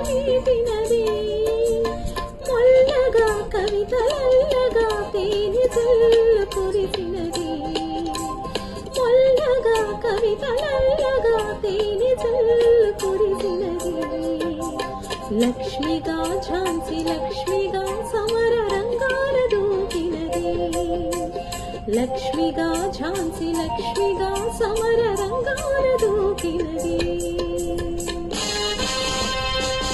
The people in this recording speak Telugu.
మీటినది మొల్లగా కవితలల్లగా తేనె జల్లు కురిసినది మొల్లగా కవితలల్లగా తేనె జల్లు కురిసినది లక్ష్మిగా ఝాన్సీ లక్ష్మిగా సమర రంగాల దూకినది లక్ష్మిగా ఝాన్సీ లక్ష్మిగా సమర రంగాల దూకినది